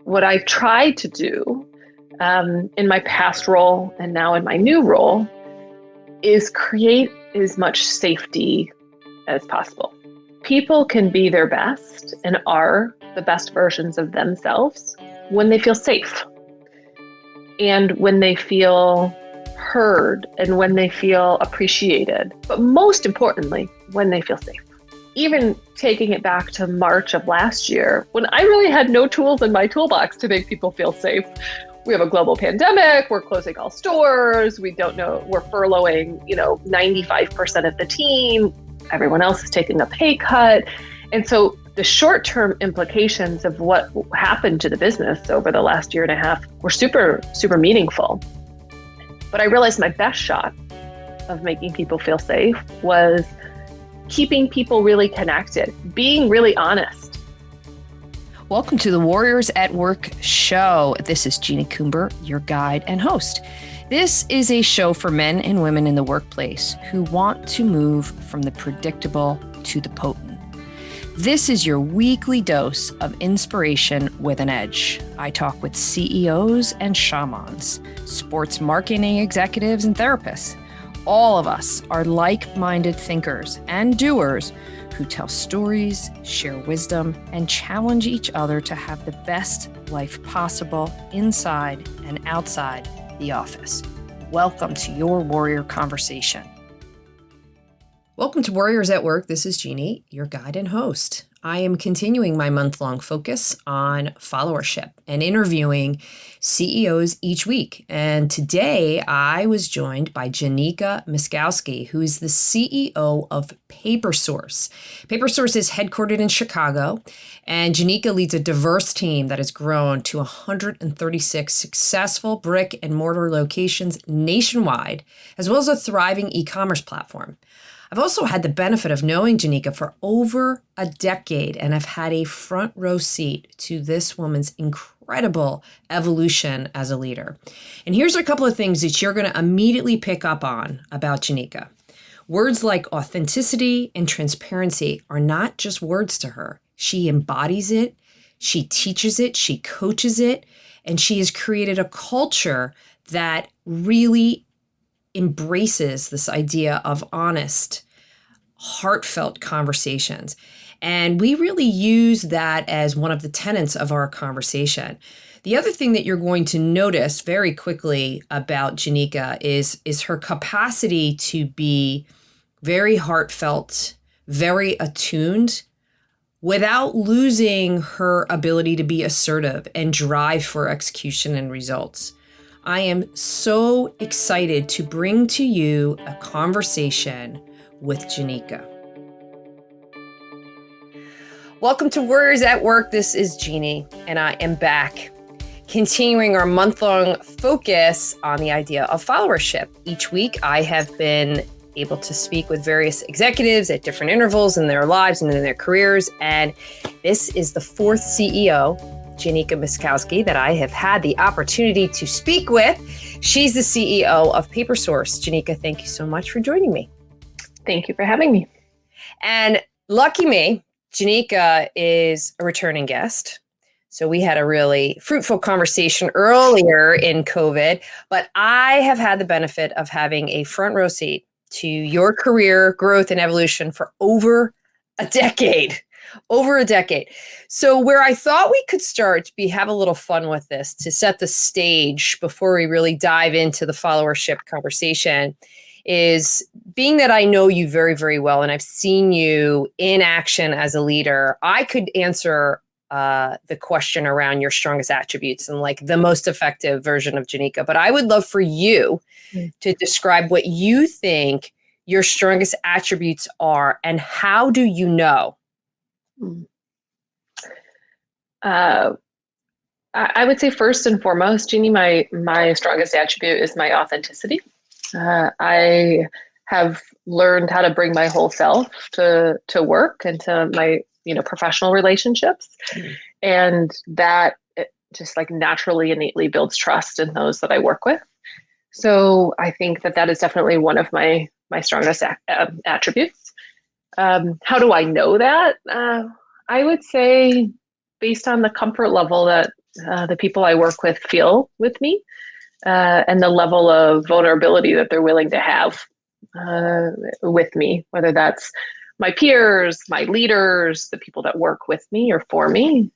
What I've tried to do in my past role and now in my new role is create as much safety as possible. People can be their best and are the best versions of themselves when they feel safe and when they feel heard and when they feel appreciated, but most importantly, when they feel safe. Even taking it back to March of last year, when I really had no tools in my toolbox to make people feel safe. We have a global pandemic, we're closing all stores, we don't know, we're furloughing, 95% of the team, everyone else is taking a pay cut. And so the short-term implications of what happened to the business over the last year and a half were super, super meaningful. But I realized my best shot of making people feel safe was keeping people really connected, being really honest. Welcome to the Warriors at Work show. This is Jeanie Coomber, your guide and host. This is a show for men and women in the workplace who want to move from the predictable to the potent. This is your weekly dose of inspiration with an edge. I talk with CEOs and shamans, sports marketing executives and therapists. All of us are like-minded thinkers and doers who tell stories, share wisdom, and challenge each other to have the best life possible inside and outside the office. Welcome to your Warrior Conversation. Welcome to Warriors at Work. This is Jeanie, your guide and host. I am continuing my month-long focus on followership and interviewing CEOs each week. And today I was joined by Jenica Myszkowski, who is the CEO of PaperSource. PaperSource is headquartered in Chicago, and Jenica leads a diverse team that has grown to 136 successful brick and mortar locations nationwide, as well as a thriving e-commerce platform. I've also had the benefit of knowing Jenica for over a decade, and I've had a front row seat to this woman's incredible evolution as a leader. And here's a couple of things that you're going to immediately pick up on about Jenica. Words like authenticity and transparency are not just words to her. She embodies it, she teaches it, she coaches it, and she has created a culture that really embraces this idea of honest, heartfelt conversations. And we really use that as one of the tenets of our conversation. The other thing that you're going to notice very quickly about Jenica is her capacity to be very heartfelt, very attuned, without losing her ability to be assertive and drive for execution and results. I am so excited to bring to you a conversation with Jenica. Welcome to Warriors at Work. This is Jeanie, and I am back, continuing our month-long focus on the idea of followership. Each week, I have been able to speak with various executives at different intervals in their lives and in their careers, and this is the fourth CEO, Jenica Myszkowski, that I have had the opportunity to speak with. She's the CEO of PaperSource. Jenica, thank you so much for joining me. Thank you for having me. And lucky me, Jenica is a returning guest. So we had a really fruitful conversation earlier in COVID, but I have had the benefit of having a front row seat to your career growth and evolution for over a decade. So where I thought we could start to have a little fun with this to set the stage before we really dive into the followership conversation is, being that I know you very, very well and I've seen you in action as a leader, I could answer the question around your strongest attributes and like the most effective version of Jenica. But I would love for you to describe what you think your strongest attributes are and how do you know? I would say first and foremost, Jeanie, my strongest attribute is my authenticity. I have learned how to bring my whole self to work and to my professional relationships, and that it just like naturally, innately builds trust in those that I work with. So I think that is definitely one of my strongest attributes. How do I know that? I would say based on the comfort level that the people I work with feel with me, and the level of vulnerability that they're willing to have with me, whether that's my peers, my leaders, the people that work with me or for me.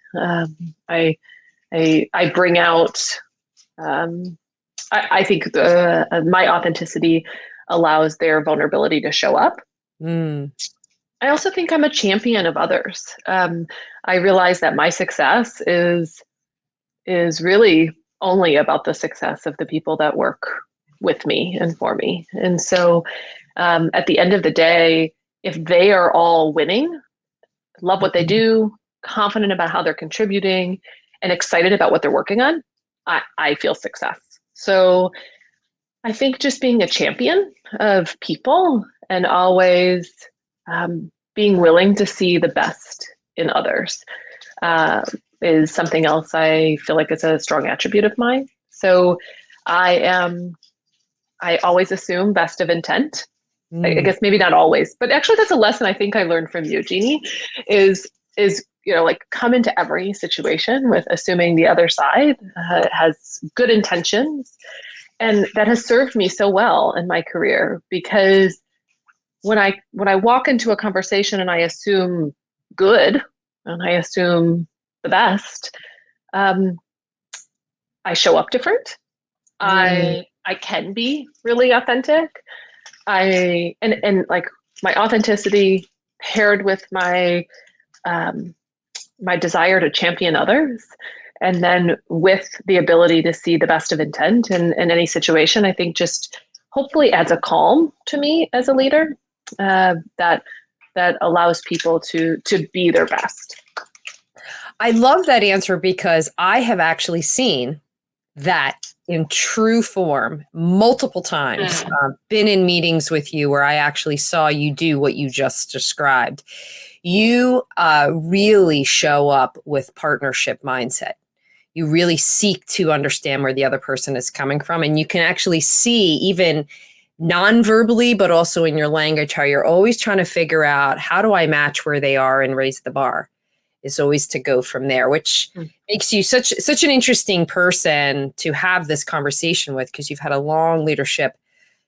I bring out, I think my authenticity allows their vulnerability to show up. Mm. I also think I'm a champion of others. I realize that my success is really only about the success of the people that work with me and for me. And so at the end of the day, if they are all winning, love what they do, confident about how they're contributing, and excited about what they're working on, I feel success. So I think just being a champion of people and always being willing to see the best in others is something else I feel like is a strong attribute of mine. So I always assume best of intent. I guess maybe not always, but actually that's a lesson I think I learned from you, Jeanie, is like come into every situation with assuming the other side has good intentions. And that has served me so well in my career, because when I walk into a conversation and I assume good and I assume the best, I show up different. I can be really authentic. And like my authenticity paired with my my desire to champion others, and then with the ability to see the best of intent in any situation, I think just hopefully adds a calm to me as a leader that allows people to be their best. I love that answer, because I have actually seen that in true form multiple times. Been in meetings with you where I actually saw you do what you just described. You really show up with partnership mindset. You really seek to understand where the other person is coming from. And you can actually see, even non-verbally, but also in your language, how you're always trying to figure out, how do I match where they are and raise the bar? Is always to go from there, which makes you such an interesting person to have this conversation with, because you've had a long leadership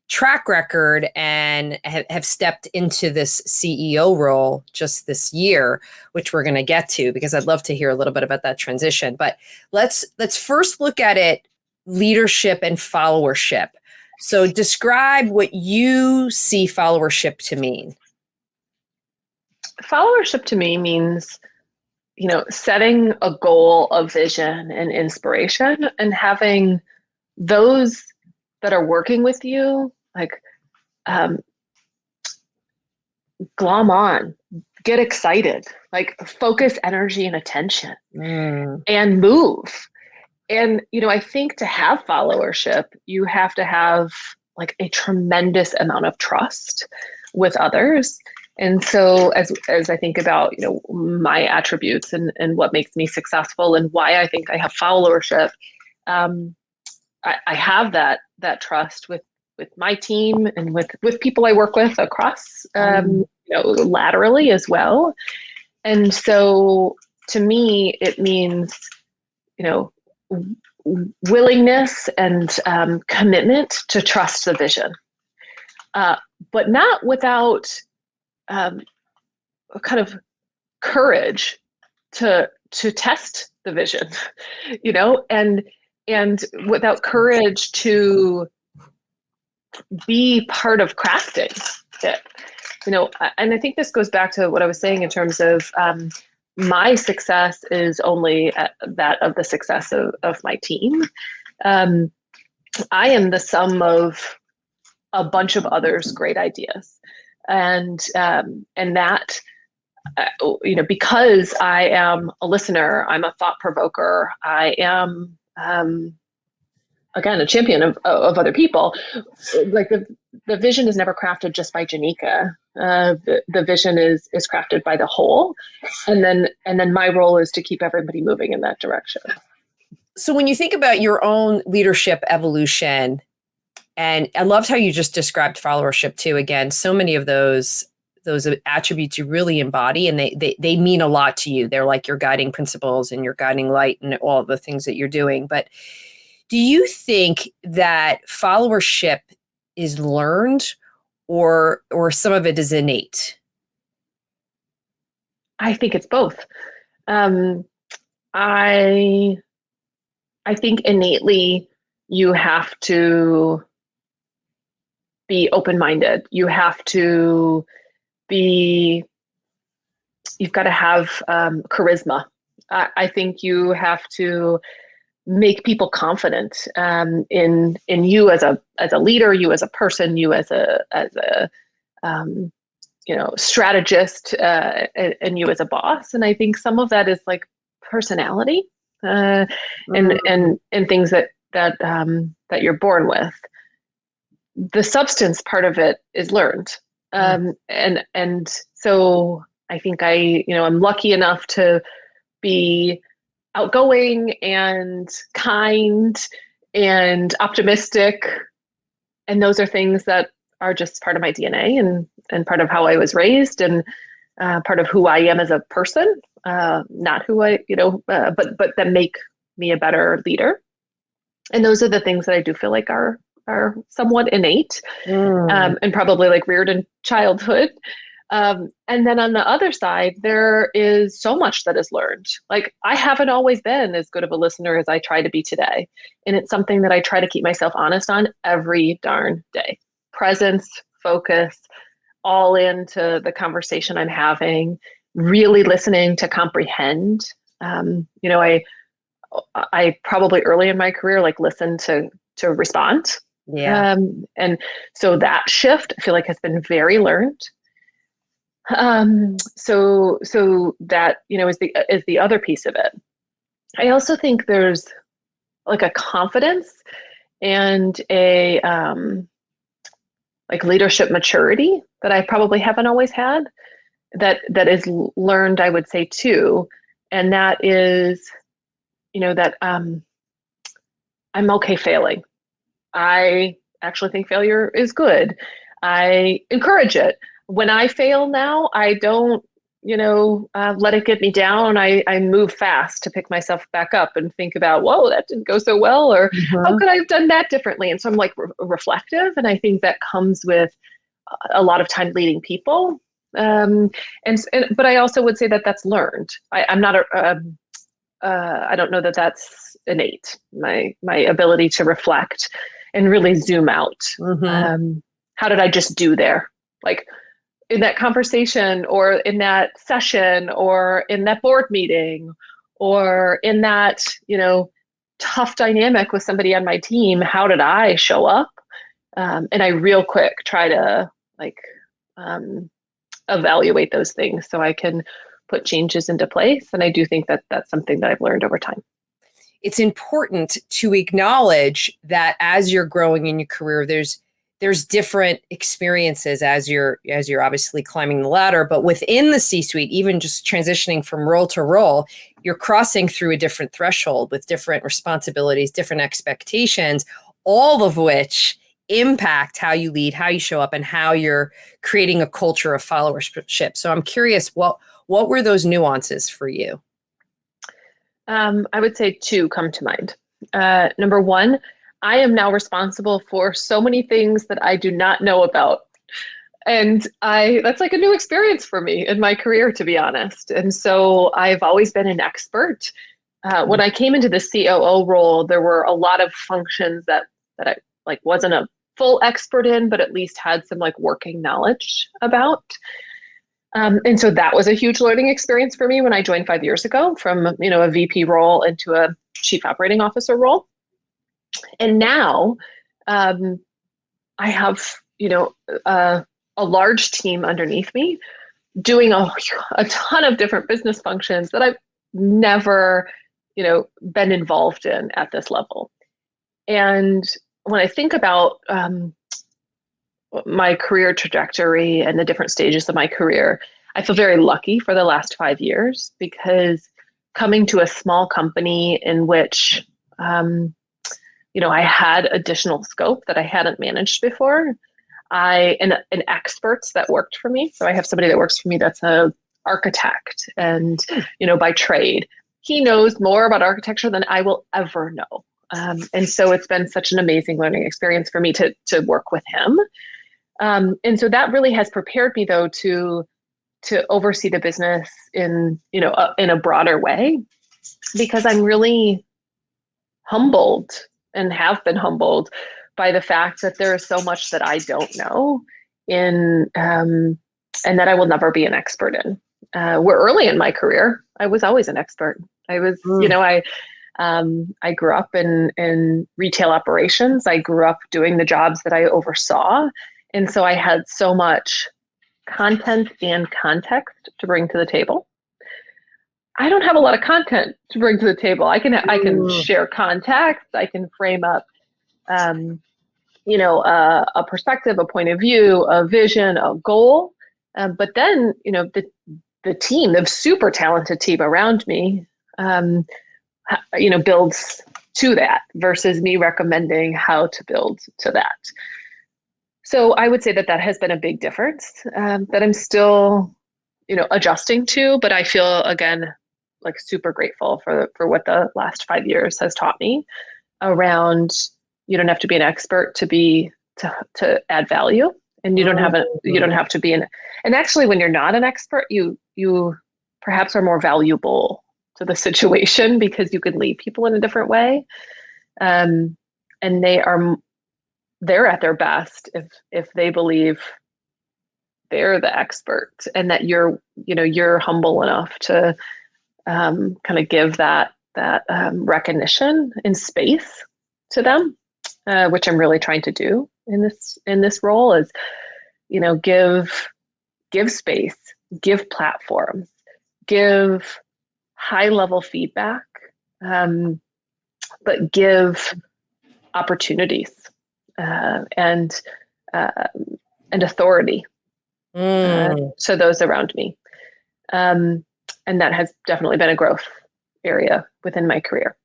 track record and have stepped into this CEO role just this year, which we're going to get to, because I'd love to hear a little bit about that transition. But let's first look at it, leadership and followership. So describe what you see followership to mean. Followership to me means, setting a goal of vision and inspiration, and having those that are working with you, like, glom on, get excited, like focus energy and attention and move. And, I think to have followership, you have to have like a tremendous amount of trust with others. And so as I think about, my attributes and what makes me successful and why I think I have followership, I have that trust with my team and with people I work with across, laterally as well. And so to me, it means, willingness and commitment to trust the vision, but not without kind of courage to test the vision, and without courage to be part of crafting it, and I think this goes back to what I was saying in terms of my success is only that of the success of my team. I am the sum of a bunch of others' great ideas. And that, because I am a listener, I'm a thought provoker, I am, again, a champion of other people. Like the vision is never crafted just by Jenica. The vision is crafted by the whole. And then my role is to keep everybody moving in that direction. So when you think about your own leadership evolution, and I loved how you just described followership too. Again, so many of those attributes you really embody, and they mean a lot to you. They're like your guiding principles and your guiding light and all the things that you're doing. But do you think that followership is learned, or some of it is innate? I think it's both. I think innately you have to be open-minded. You've got to have charisma. I think you have to make people confident in you as a leader, you as a person, you as a strategist, and you as a boss. And I think some of that is like personality and things that you're born with. The substance part of it is learned. And so I think I'm lucky enough to be outgoing and kind and optimistic. And those are things that are just part of my DNA and part of how I was raised and part of who I am as a person, not who but that make me a better leader. And those are the things that I do feel like are somewhat innate and probably like reared in childhood. And then on the other side, there is so much that is learned. Like I haven't always been as good of a listener as I try to be today. And it's something that I try to keep myself honest on every darn day. Presence, focus, all into the conversation I'm having, really listening to comprehend. I probably early in my career, like listened to respond. Yeah. And so that shift I feel like has been very learned. So that, is the other piece of it. I also think there's like a confidence and a, like leadership maturity that I probably haven't always had that is learned, I would say too. And that is, that, I'm okay failing. I actually think failure is good. I encourage it. When I fail now, I don't, let it get me down. I move fast to pick myself back up and think about, whoa, that didn't go so well, or how could I have done that differently? And so I'm like reflective. And I think that comes with a lot of time leading people. But I also would say that that's learned. I'm not I don't know that that's innate. My ability to reflect and really zoom out. How did I just do there? Like in that conversation or in that session or in that board meeting or in that, tough dynamic with somebody on my team, how did I show up? And I real quick try to evaluate those things so I can put changes into place. And I do think that that's something that I've learned over time. It's important to acknowledge that as you're growing in your career, there's different experiences as you're obviously climbing the ladder, but within the C-suite, even just transitioning from role to role, you're crossing through a different threshold with different responsibilities, different expectations, all of which impact how you lead, how you show up, and how you're creating a culture of followership. So I'm curious, what were those nuances for you? I would say two come to mind. Number one, I am now responsible for so many things that I do not know about. And that's like a new experience for me in my career, to be honest. And so I've always been an expert. When I came into the COO role, there were a lot of functions that I wasn't a full expert in, but at least had some working knowledge about. And so that was a huge learning experience for me when I joined 5 years ago from, a VP role into a chief operating officer role. And now I have, a large team underneath me doing a ton of different business functions that I've never, been involved in at this level. And when I think about my career trajectory and the different stages of my career, I feel very lucky for the last 5 years because coming to a small company in which, I had additional scope that I hadn't managed before, and experts that worked for me. So I have somebody that works for me that's a architect and, by trade. He knows more about architecture than I will ever know. And so it's been such an amazing learning experience for me to work with him. And so that really has prepared me, though, to oversee the business in a broader way, because I'm really humbled and have been humbled by the fact that there is so much that I don't know and that I will never be an expert in. Where early in my career, I was always an expert. I was, I grew up in retail operations. I grew up doing the jobs that I oversaw. And so I had so much content and context to bring to the table. I don't have a lot of content to bring to the table. I can share context. I can frame up, a perspective, a point of view, a vision, a goal. But then, the team, the super talented team around me, builds to that versus me recommending how to build to that. So I would say that has been a big difference that I'm still, adjusting to, but I feel, again, like super grateful for what the last 5 years has taught me around. You don't have to be an expert to add value, and you don't have to be and actually when you're not an expert, you perhaps are more valuable to the situation because you can lead people in a different way. And they're at their best if they believe they're the expert, and that you're humble enough to kind of give that recognition and space to them, which I'm really trying to do in this role, is give space, give platforms, give high level feedback, but give opportunities and authority to those around me. And that has definitely been a growth area within my career.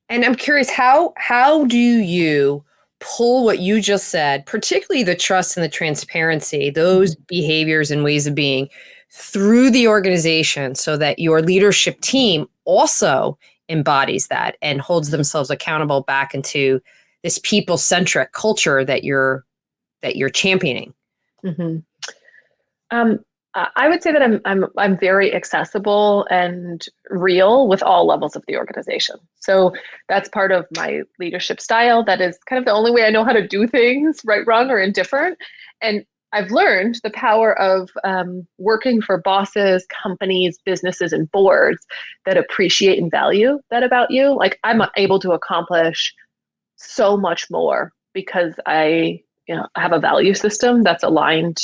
And I'm curious, how do you pull what you just said, particularly the trust and the transparency, those behaviors and ways of being, through the organization so that your leadership team also embodies that and holds themselves accountable back into this people-centric culture that you're championing? Mm-hmm. I would say that I'm very accessible and real with all levels of the organization. So that's part of my leadership style. That is kind of the only way I know how to do things, right, wrong, or indifferent. And I've learned the power of working for bosses, companies, businesses, and boards that appreciate and value that about you. Like, I'm able to accomplish so much more because I have a value system that's aligned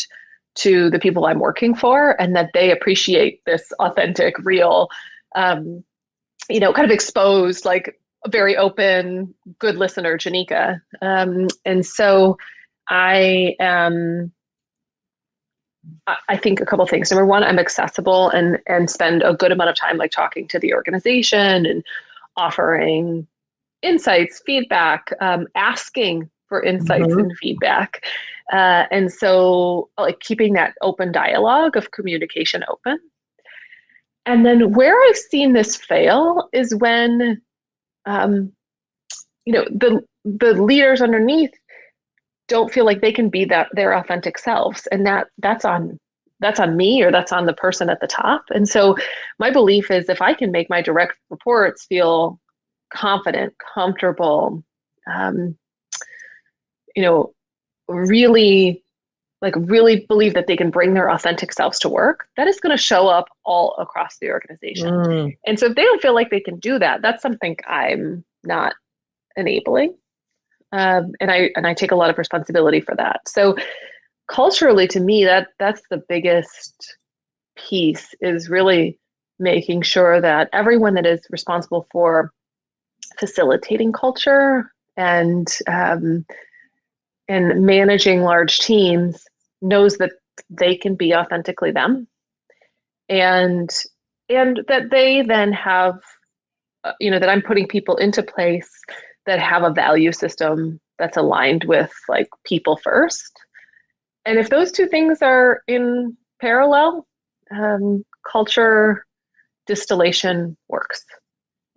to the people I'm working for, and that they appreciate this authentic, real, kind of exposed, like a very open, good listener, Jenica. And so I think a couple of things. Number one, I'm accessible and spend a good amount of time like talking to the organization and offering insights, feedback, asking for insights and feedback. And so like keeping that open dialogue of communication open. And then where I've seen this fail is when, the leaders underneath don't feel like they can be their authentic selves. And that's on me, or that's on the person at the top. And so my belief is if I can make my direct reports feel confident, comfortable, really believe that they can bring their authentic selves to work, that is going to show up all across the organization. And so if they don't feel like they can do that, that's something I'm not enabling. And I take a lot of responsibility for that. So culturally, to me, that's the biggest piece, is really making sure that everyone that is responsible for facilitating culture and managing large teams knows that they can be authentically them, and that they then have, that I'm putting people into place that have a value system that's aligned with like people first. And if those two things are in parallel, culture distillation works.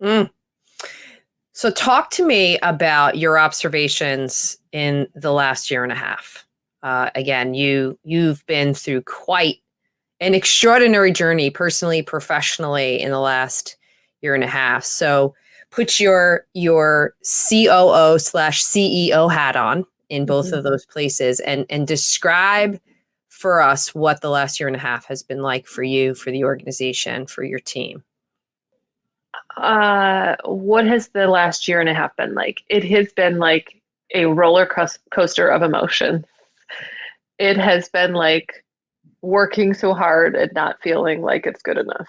Mm. So talk to me about your observations in the last year and a half. Again, you've been through quite an extraordinary journey, personally, professionally, in the last year and a half. So put your COO/CEO hat on in both of those places and describe for us what the last year and a half has been like for you, for the organization, for your team. What has the last year and a half been like? It has been like a roller coaster of emotions. It has been like working so hard and not feeling like it's good enough.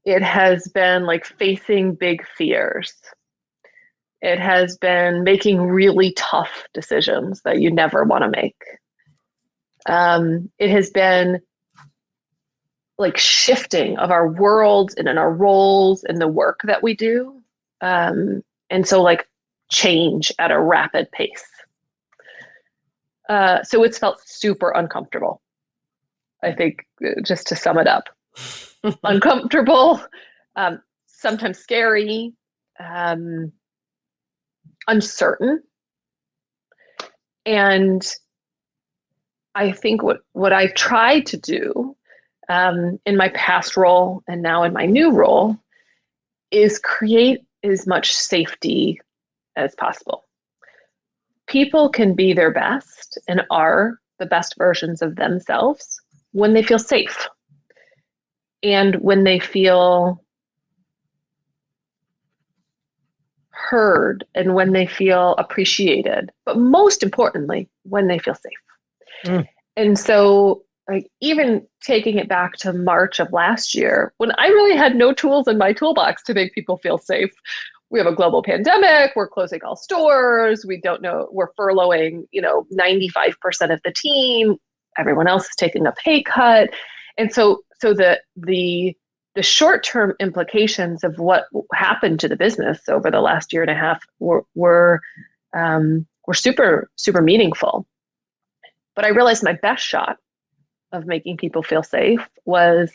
It has been like facing big fears. It has been making really tough decisions that you never want to make. It has been like shifting of our worlds and in our roles and the work that we do. And so like change at a rapid pace. So it's felt super uncomfortable. I think just to sum it up, uncomfortable, sometimes scary, uncertain. And I think what I've tried to do in my past role and now in my new role is create as much safety as possible. People can be their best and are the best versions of themselves when they feel safe and when they feel heard and when they feel appreciated, but most importantly, when they feel safe. And so like even taking it back to March of last year, when I really had no tools in my toolbox to make people feel safe. We have a global pandemic, we're closing all stores, we don't know, we're furloughing, 95% of the team, everyone else is taking a pay cut. And so the short-term implications of what happened to the business over the last year and a half were super, super meaningful. But I realized my best shot of making people feel safe was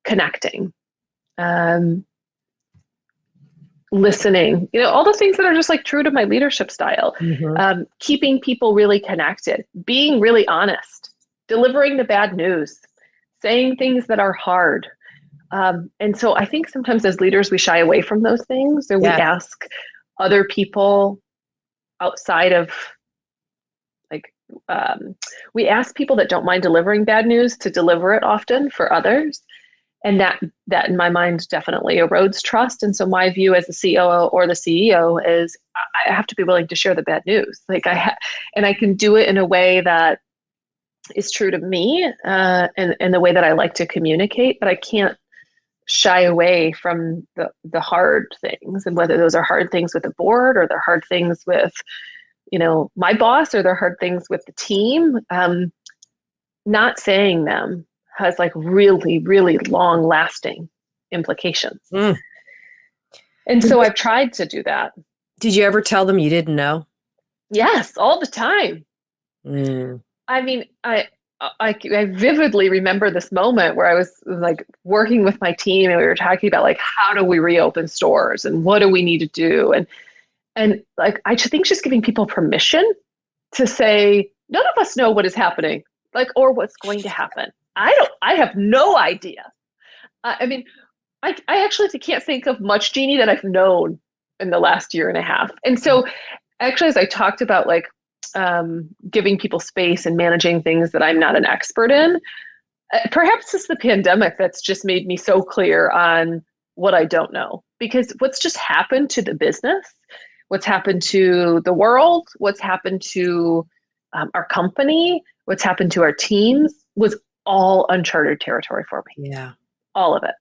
connecting, listening, all the things that are just like true to my leadership style, keeping people really connected, being really honest, delivering the bad news, saying things that are hard. And so I think sometimes as leaders, we shy away from those things, or we ask other people outside of we ask people that don't mind delivering bad news to deliver it often for others. And that in my mind definitely erodes trust. And so my view as the COO or the CEO is I have to be willing to share the bad news. And I can do it in a way that is true to me and the way that I like to communicate, but I can't shy away from the hard things, and whether those are hard things with the board or they're hard things with my boss or they're hard things with the team. Not saying them has like really, really long lasting implications. And so I've tried to do that. Did you ever tell them you didn't know? Yes, all the time. I mean, I vividly remember this moment where I was like working with my team and we were talking about like, how do we reopen stores and what do we need to do? And like, I think just giving people permission to say, none of us know what is happening, or what's going to happen. I have no idea. I mean, I actually can't think of much, Jeanie, that I've known in the last year and a half. And so actually, as I talked about like giving people space and managing things that I'm not an expert in, perhaps it's the pandemic that's just made me so clear on what I don't know. Because what's just happened to the business, what's happened to the world, what's happened to our company, what's happened to our teams was all uncharted territory for me. Yeah. All of it.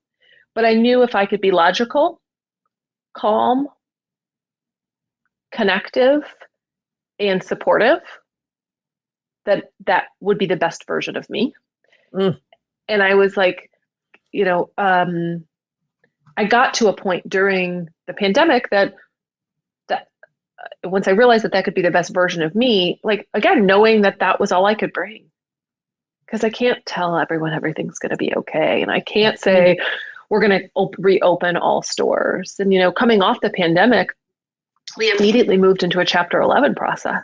But I knew if I could be logical, calm, connective, and supportive, that would be the best version of me. And I was like, I got to a point during the pandemic that once I realized that that could be the best version of me, like, again, knowing that that was all I could bring. Because I can't tell everyone everything's going to be okay. And I can't say we're going to reopen all stores. And, coming off the pandemic, we immediately moved into a Chapter 11 process.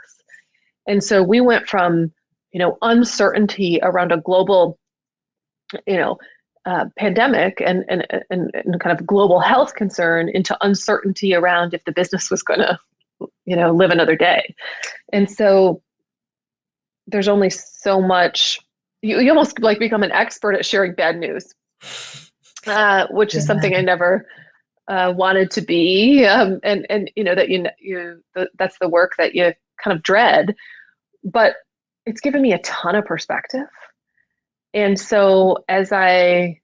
And so we went from, uncertainty around a global, pandemic and kind of global health concern into uncertainty around if the business was going to, live another day. And so there's only so much, you almost like become an expert at sharing bad news, which is something I never wanted to be. That's the work that you kind of dread, but it's given me a ton of perspective. And so as I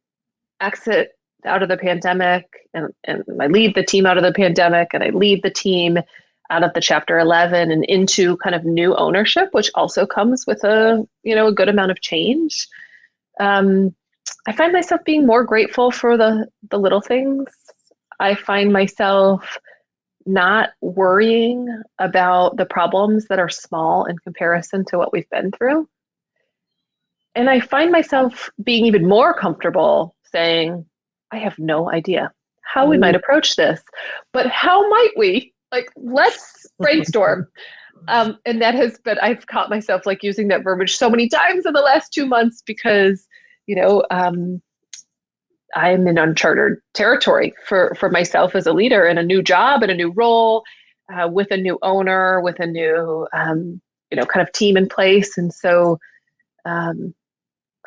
exit out of the pandemic and I lead the team out of the pandemic and I lead the team out of the Chapter 11 and into kind of new ownership, which also comes with a good amount of change. I find myself being more grateful for the little things. I find myself not worrying about the problems that are small in comparison to what we've been through. And I find myself being even more comfortable saying, I have no idea how we might approach this, but how might we? Like, let's brainstorm. And that has been, I've caught myself like using that verbiage so many times in the last 2 months because, I'm in uncharted territory for myself as a leader in a new job and a new role, with a new owner, with a new, kind of team in place. And so,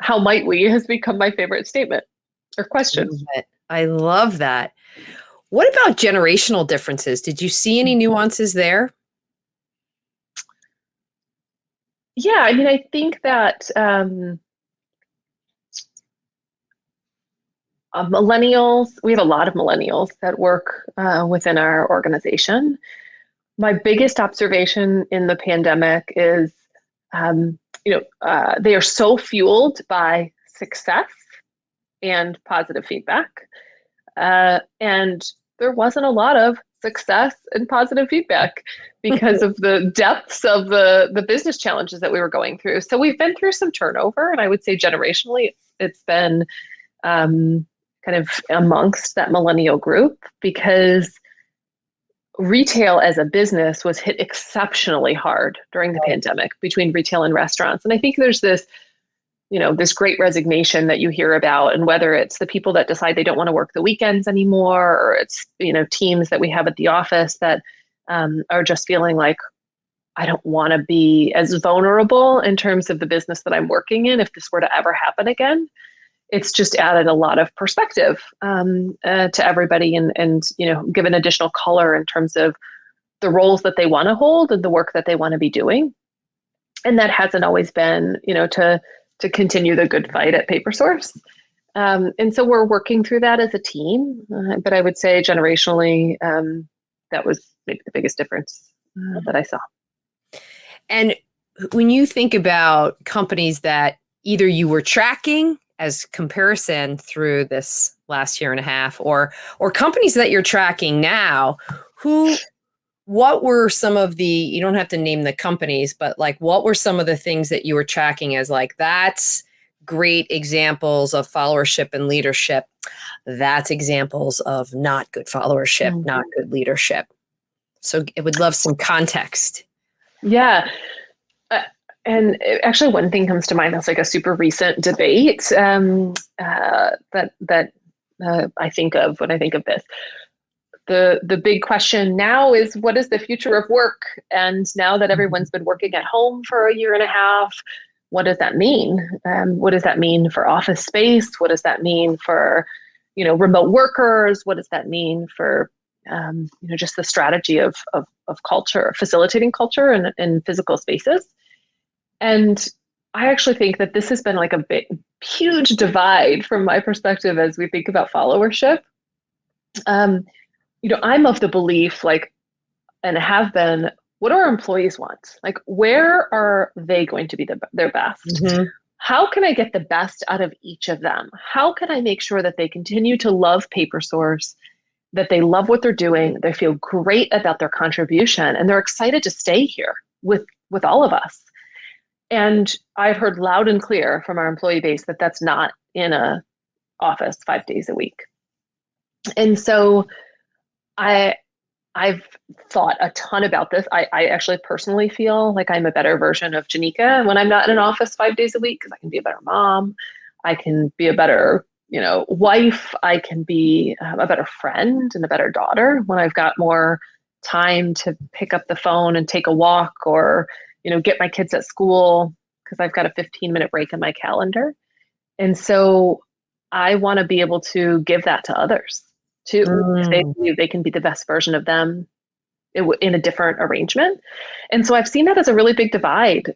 how might we has become my favorite statement or question. I love that. What about generational differences? Did you see any nuances there? Yeah, I think that millennials, we have a lot of millennials that work within our organization. My biggest observation in the pandemic is, they are so fueled by success and positive feedback. And there wasn't a lot of success and positive feedback because of the depths of the business challenges that we were going through. So we've been through some turnover, and I would say generationally, it's been kind of amongst that millennial group because retail as a business was hit exceptionally hard during the pandemic between retail and restaurants. And I think there's this, this great resignation that you hear about, and whether it's the people that decide they don't want to work the weekends anymore, or it's, teams that we have at the office that are just feeling like, I don't want to be as vulnerable in terms of the business that I'm working in if this were to ever happen again. It's just added a lot of perspective to everybody and given additional color in terms of the roles that they want to hold and the work that they want to be doing. And that hasn't always been, to continue the good fight at PaperSource. And so we're working through that as a team. But I would say generationally, that was maybe the biggest difference that I saw. And when you think about companies that either you were tracking as comparison through this last year and a half, or companies that you're tracking now, what were some of the, you don't have to name the companies, but like, what were some of the things that you were tracking as like, that's great examples of followership and leadership. That's examples of not good followership, not good leadership. So I would love some context. Yeah. And actually, one thing comes to mind that's like a super recent debate that I think of when I think of this. The big question now is, what is the future of work? And now that everyone's been working at home for a year and a half, what does that mean? What does that mean for office space? What does that mean for remote workers? What does that mean for just the strategy of culture, facilitating culture in physical spaces? And I actually think that this has been like a huge divide from my perspective as we think about followership. I'm of the belief, and have been, what do our employees want? Like, where are they going to be their best? Mm-hmm. How can I get the best out of each of them? How can I make sure that they continue to love PaperSource, that they love what they're doing, they feel great about their contribution, and they're excited to stay here with all of us. And I've heard loud and clear from our employee base that that's not in a office 5 days a week. And so I've thought a ton about this. I actually personally feel like I'm a better version of Jenica when I'm not in an office 5 days a week, because I can be a better mom. I can be a better, wife. I can be a better friend and a better daughter when I've got more time to pick up the phone and take a walk, or, get my kids at school, because I've got a 15-minute break in my calendar. And so I want to be able to give that to others too, if they believe they can be the best version of them in a different arrangement. And so I've seen that as a really big divide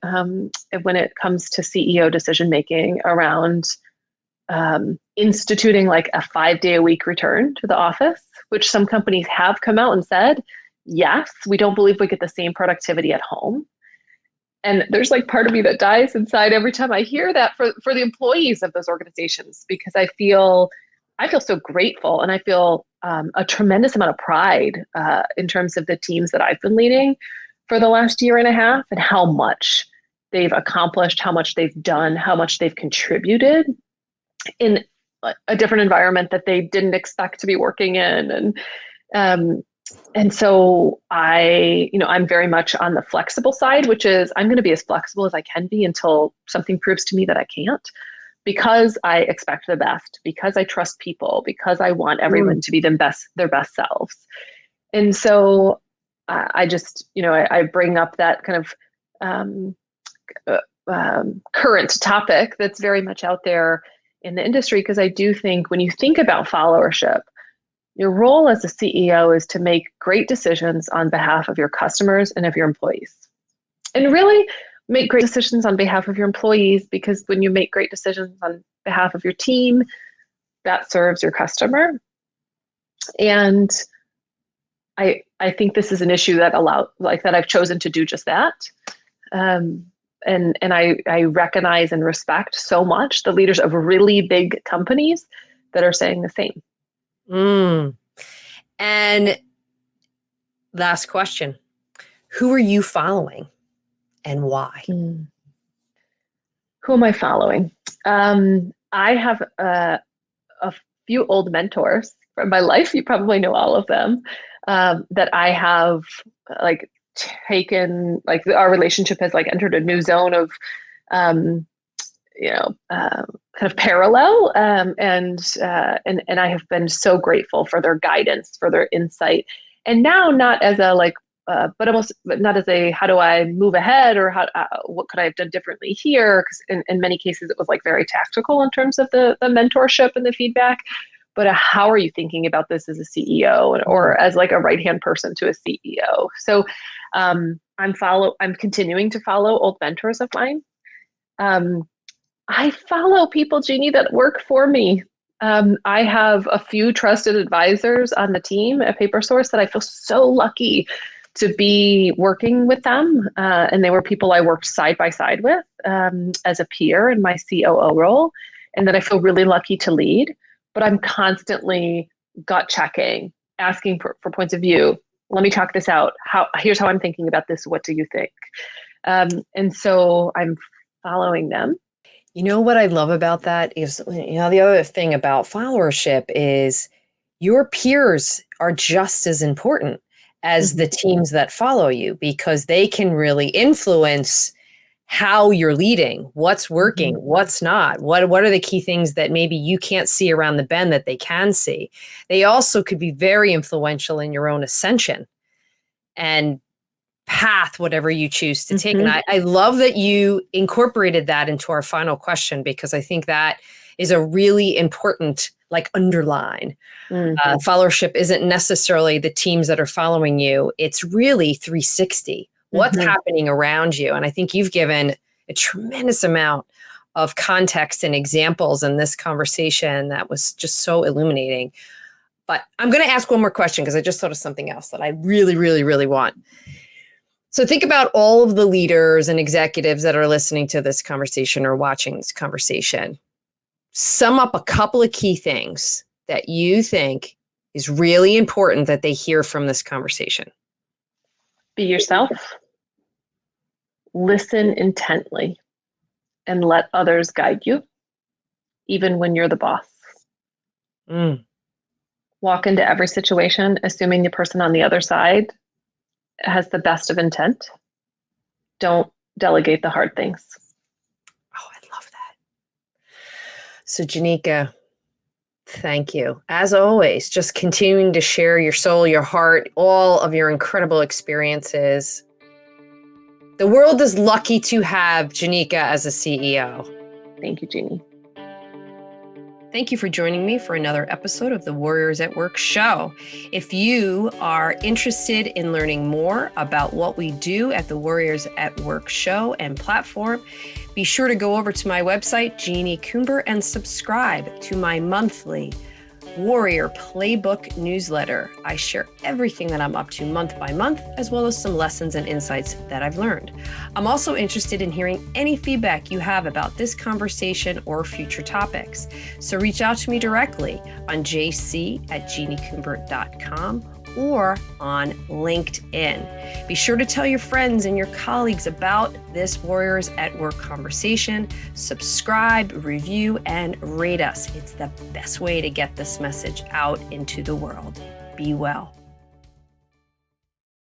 when it comes to CEO decision making around instituting like a 5-day-a-week return to the office, which some companies have come out and said, yes, we don't believe we get the same productivity at home. And there's like part of me that dies inside every time I hear that for the employees of those organizations, because I feel so grateful, and I feel a tremendous amount of pride in terms of the teams that I've been leading for the last year and a half, and how much they've accomplished, how much they've done, how much they've contributed in a different environment that they didn't expect to be working in. And so I'm very much on the flexible side, which is I'm going to be as flexible as I can be until something proves to me that I can't, because I expect the best, because I trust people, because I want everyone to be their best selves. And so I just, I bring up that kind of current topic that's very much out there in the industry, because I do think when you think about followership, your role as a CEO is to make great decisions on behalf of your customers and of your employees. And really make great decisions on behalf of your employees, because when you make great decisions on behalf of your team, that serves your customer. And I think this is an issue that I've chosen to do just that. And I recognize and respect so much the leaders of really big companies that are saying the same. And last question, who are you following and why? Who am I following? I have a few old mentors from my life. You probably know all of them, that I have taken, our relationship has entered a new zone of, kind of parallel. And I have been so grateful for their guidance, for their insight. And now not as a but not as a, how do I move ahead, or what could I have done differently here? Because in many cases it was very tactical in terms of the mentorship and the feedback. But how are you thinking about this as a CEO or as a right-hand person to a CEO? So I'm continuing to follow old mentors of mine. I follow people, Jeannie, that work for me. I have a few trusted advisors on the team at PaperSource that I feel so lucky to be working with them. And they were people I worked side by side with as a peer in my COO role, and that I feel really lucky to lead. But I'm constantly gut checking, asking for points of view. Let me talk this out. Here's how I'm thinking about this. What do you think? And so I'm following them. You know what I love about that is, the other thing about followership is your peers are just as important as the teams that follow you, because they can really influence how you're leading, what's working, what's not, what are the key things that maybe you can't see around the bend that they can see. They also could be very influential in your own ascension and path, whatever you choose to take. And I love that you incorporated that into our final question, because I think that is a really important underline. Followership isn't necessarily the teams that are following you. It's really 360. What's happening around you? And I think you've given a tremendous amount of context and examples in this conversation that was just so illuminating. But I'm going to ask one more question, because I just thought of something else that I really, really, really want. So think about all of the leaders and executives that are listening to this conversation or watching this conversation. Sum up a couple of key things that you think is really important that they hear from this conversation? Be yourself, listen intently, and let others guide you, even when you're the boss. Walk into every situation assuming the person on the other side has the best of intent. Don't delegate the hard things. Oh, I love that. So, Jenica, thank you. As always, just continuing to share your soul, your heart, all of your incredible experiences. The world is lucky to have Jenica as a CEO. Thank you, Jeannie. Thank you for joining me for another episode of the Warriors at Work show. If you are interested in learning more about what we do at the Warriors at Work show and platform, be sure to go over to my website, Jeanie Coomber, and subscribe to my monthly Warrior Playbook newsletter. I share everything that I'm up to month by month, as well as some lessons and insights that I've learned. I'm also interested in hearing any feedback you have about this conversation or future topics. So reach out to me directly on jc@jeaniecoomber.com or on LinkedIn. Be sure to tell your friends and your colleagues about this Warriors at Work conversation. Subscribe, review, and rate us. It's the best way to get this message out into the world. Be well.